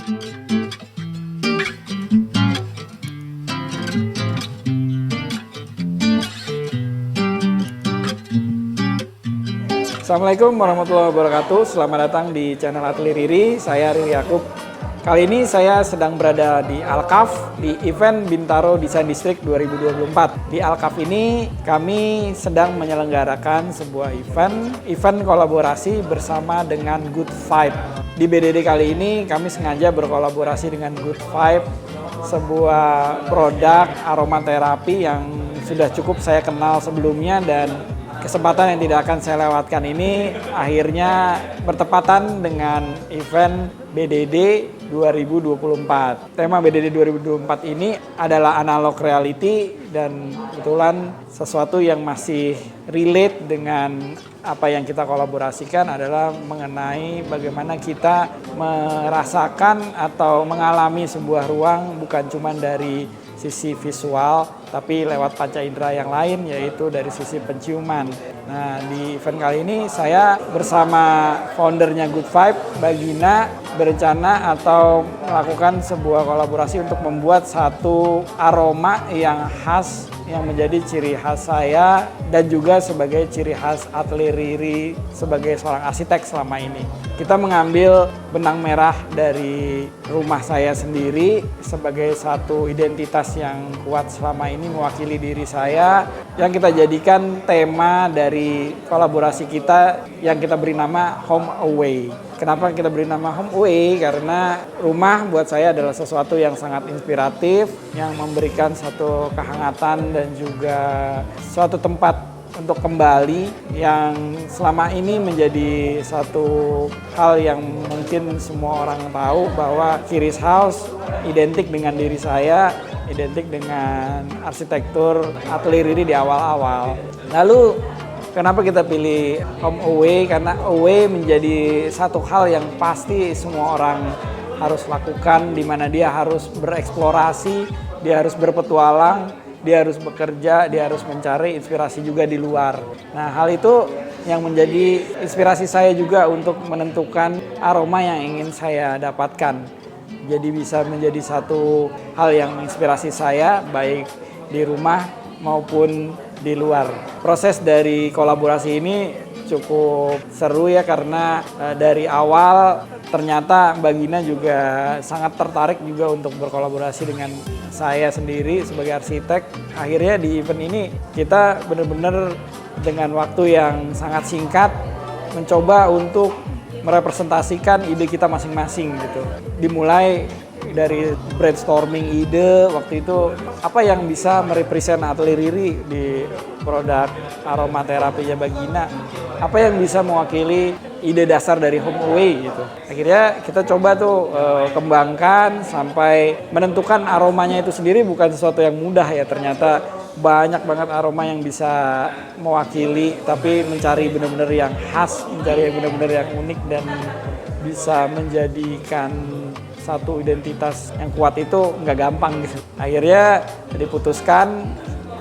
Assalamualaikum warahmatullahi wabarakatuh. Selamat datang di channel Atelier Riri. Saya Riri Yakub. Kali ini saya sedang berada di Alkaf di event Bintaro Design District 2024. Di Alkaf ini kami sedang menyelenggarakan sebuah event kolaborasi bersama dengan Good Vibe. Di BDD kali ini kami sengaja berkolaborasi dengan Good Vibe, sebuah produk aromaterapi yang sudah cukup saya kenal sebelumnya, dan kesempatan yang tidak akan saya lewatkan ini akhirnya bertepatan dengan event BDD 2024. Tema BDD 2024 ini adalah analog reality, dan kebetulan sesuatu yang masih relate dengan apa yang kita kolaborasikan adalah mengenai bagaimana kita merasakan atau mengalami sebuah ruang bukan cuma dari sisi visual, tapi lewat panca indera yang lain, yaitu dari sisi penciuman. Nah, di event kali ini saya bersama foundernya Good Vibe, Bagina, berencana atau melakukan sebuah kolaborasi untuk membuat satu aroma yang khas, yang menjadi ciri khas saya dan juga sebagai ciri khas Atelier Riri sebagai seorang arsitek selama ini. Kita mengambil benang merah dari rumah saya sendiri sebagai satu identitas yang kuat selama ini mewakili diri saya, yang kita jadikan tema dari kolaborasi kita yang kita beri nama Home Away. Kenapa kita beri nama Home Away? Karena rumah buat saya adalah sesuatu yang sangat inspiratif, yang memberikan satu kehangatan dan juga suatu tempat untuk kembali yang selama ini menjadi satu hal yang mungkin semua orang tahu bahwa Kiris House identik dengan diri saya, identik dengan arsitektur Atelier Riri di awal-awal. Lalu kenapa kita pilih Home Away? Karena away menjadi satu hal yang pasti semua orang harus lakukan, di mana dia harus bereksplorasi, dia harus berpetualang, dia harus bekerja, dia harus mencari inspirasi juga di luar. Nah, hal itu yang menjadi inspirasi saya juga untuk menentukan aroma yang ingin saya dapatkan. Jadi bisa menjadi satu hal yang inspirasi saya, baik di rumah maupun di luar. Proses dari kolaborasi ini cukup seru ya, karena dari awal ternyata Bagina juga sangat tertarik juga untuk berkolaborasi dengan saya sendiri sebagai arsitek. Akhirnya di event ini kita benar-benar dengan waktu yang sangat singkat mencoba untuk merepresentasikan ide kita masing-masing gitu. Dimulai dari brainstorming ide waktu itu, apa yang bisa merepresent Atelier Riri di produk aromaterapinya Bagina, apa yang bisa mewakili ide dasar dari Home Away gitu. Akhirnya kita coba tuh kembangkan sampai menentukan aromanya itu sendiri bukan sesuatu yang mudah ya. Ternyata banyak banget aroma yang bisa mewakili, tapi mencari benar-benar yang khas, mencari yang benar-benar yang unik dan bisa menjadikan satu identitas yang kuat itu nggak gampang gitu. Akhirnya diputuskan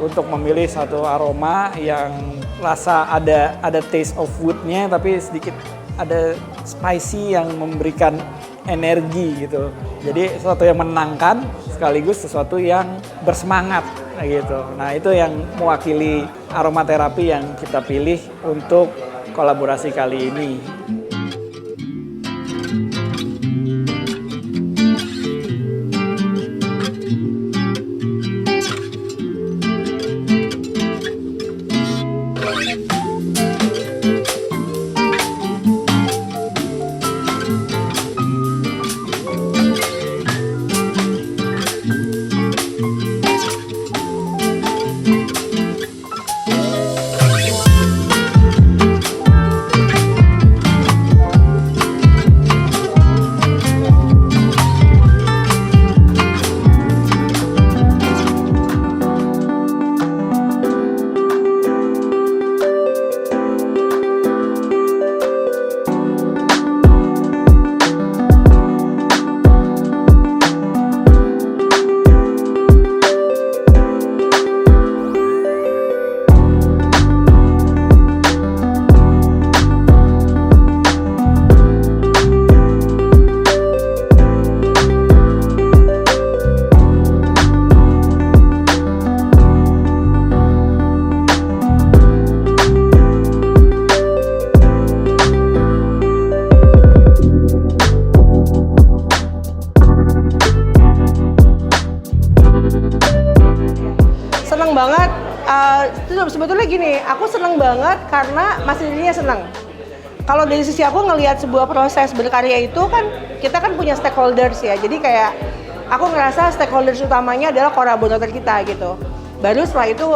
untuk memilih satu aroma yang rasa ada taste of wood-nya, tapi sedikit ada spicy yang memberikan energi gitu. Jadi sesuatu yang menenangkan sekaligus sesuatu yang bersemangat gitu. Nah, itu yang mewakili aromaterapi yang kita pilih untuk kolaborasi kali ini. banget karena Mas Ririnya senang. Kalau dari sisi aku ngelihat sebuah proses berkarya itu kan kita kan punya stakeholders ya. Jadi kayak aku ngerasa stakeholders utamanya adalah kolaborator kita gitu. Baru setelah itu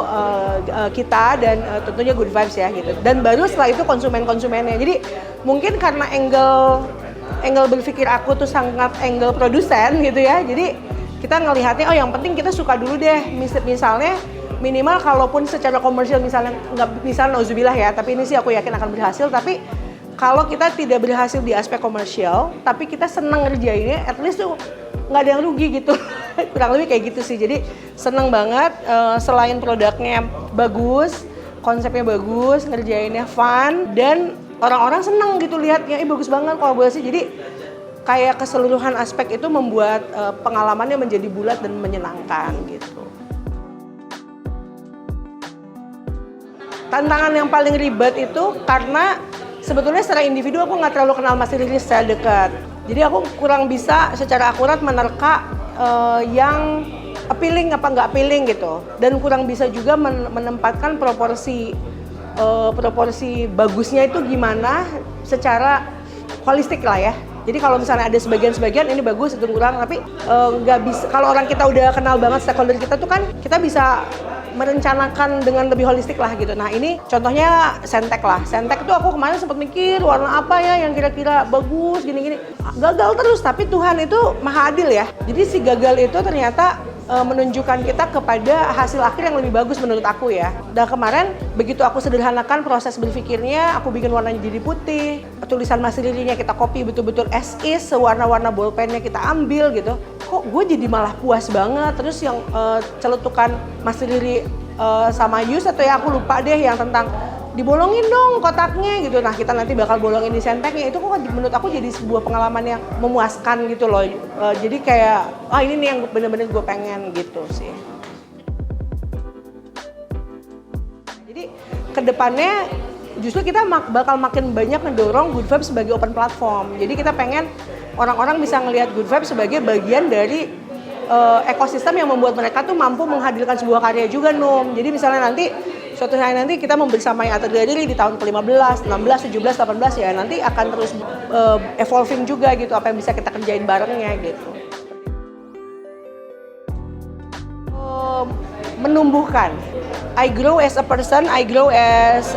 kita dan tentunya Good Vibes ya gitu. Dan baru setelah itu konsumennya. Jadi mungkin karena angle berpikir aku tuh sangat angle produsen gitu ya. Jadi kita ngelihatnya oh yang penting kita suka dulu deh. Misalnya minimal kalaupun secara komersial misalnya nauzubillah ya, tapi ini sih aku yakin akan berhasil. Tapi kalau kita tidak berhasil di aspek komersial, tapi kita senang ngerjainnya, at least tuh nggak ada yang rugi gitu. Kurang lebih kayak gitu sih. Jadi seneng banget, selain produknya bagus, konsepnya bagus, ngerjainnya fun, dan orang-orang seneng gitu lihatnya, bagus banget kolaborasi. Jadi kayak keseluruhan aspek itu membuat pengalamannya menjadi bulat dan menyenangkan gitu. Tantangan yang paling ribet itu karena sebetulnya secara individu aku nggak terlalu kenal Mas Riri secara dekat. Jadi aku kurang bisa secara akurat menerka yang appealing apa nggak appealing gitu. Dan kurang bisa juga menempatkan proporsi bagusnya itu gimana secara holistik lah ya. Jadi kalau misalnya ada sebagian-sebagian ini bagus itu kurang, tapi nggak bisa. Kalau orang kita udah kenal banget stakeholder kita tuh kan kita bisa merencanakan dengan lebih holistik lah gitu. Nah ini contohnya Sentek lah. Sentek tuh aku kemarin sempat mikir warna apa ya yang kira-kira bagus gini-gini. Gagal terus, tapi Tuhan itu maha adil ya. Jadi si gagal itu ternyata menunjukkan kita kepada hasil akhir yang lebih bagus menurut aku ya. Dan kemarin begitu aku sederhanakan proses berpikirnya, aku bikin warnanya jadi putih, tulisan Mas Ririnya kita copy betul-betul as is, sewarna-warna bolpennya kita ambil gitu. Kok gue jadi malah puas banget. Terus yang celetukan Mas Riri sama Yus atau ya aku lupa deh yang tentang dibolongin dong kotaknya gitu. Nah kita nanti bakal bolongin di Senteknya. Itu kok menurut aku jadi sebuah pengalaman yang memuaskan gitu loh. Jadi kayak ini nih yang bener-bener gue pengen gitu sih. Jadi kedepannya justru kita bakal makin banyak ngedorong Good Vibes sebagai open platform. Jadi kita pengen orang-orang bisa ngelihat Good Vibes sebagai bagian dari ekosistem yang membuat mereka tuh mampu menghadirkan sebuah karya juga, Num. Jadi misalnya nanti suatu hari nanti kita membersamai Atelier Riri di tahun ke-15, 16, 17, 18 ya nanti akan terus evolving juga gitu apa yang bisa kita kerjain barengnya gitu. Menumbuhkan. I grow as a person, I grow as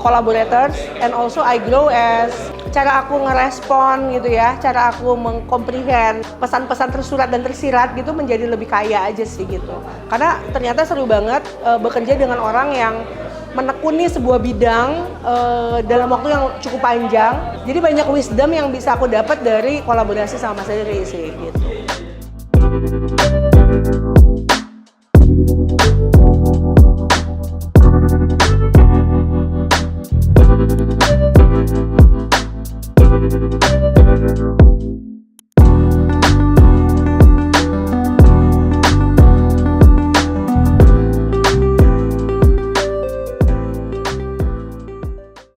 collaborators, and also I grow as cara aku ngerespon gitu ya, cara aku mengkomprehend pesan-pesan tersurat dan tersirat gitu menjadi lebih kaya aja sih gitu. Karena ternyata seru banget bekerja dengan orang yang menekuni sebuah bidang dalam waktu yang cukup panjang. Jadi banyak wisdom yang bisa aku dapat dari kolaborasi sama Mas Riri sih gitu.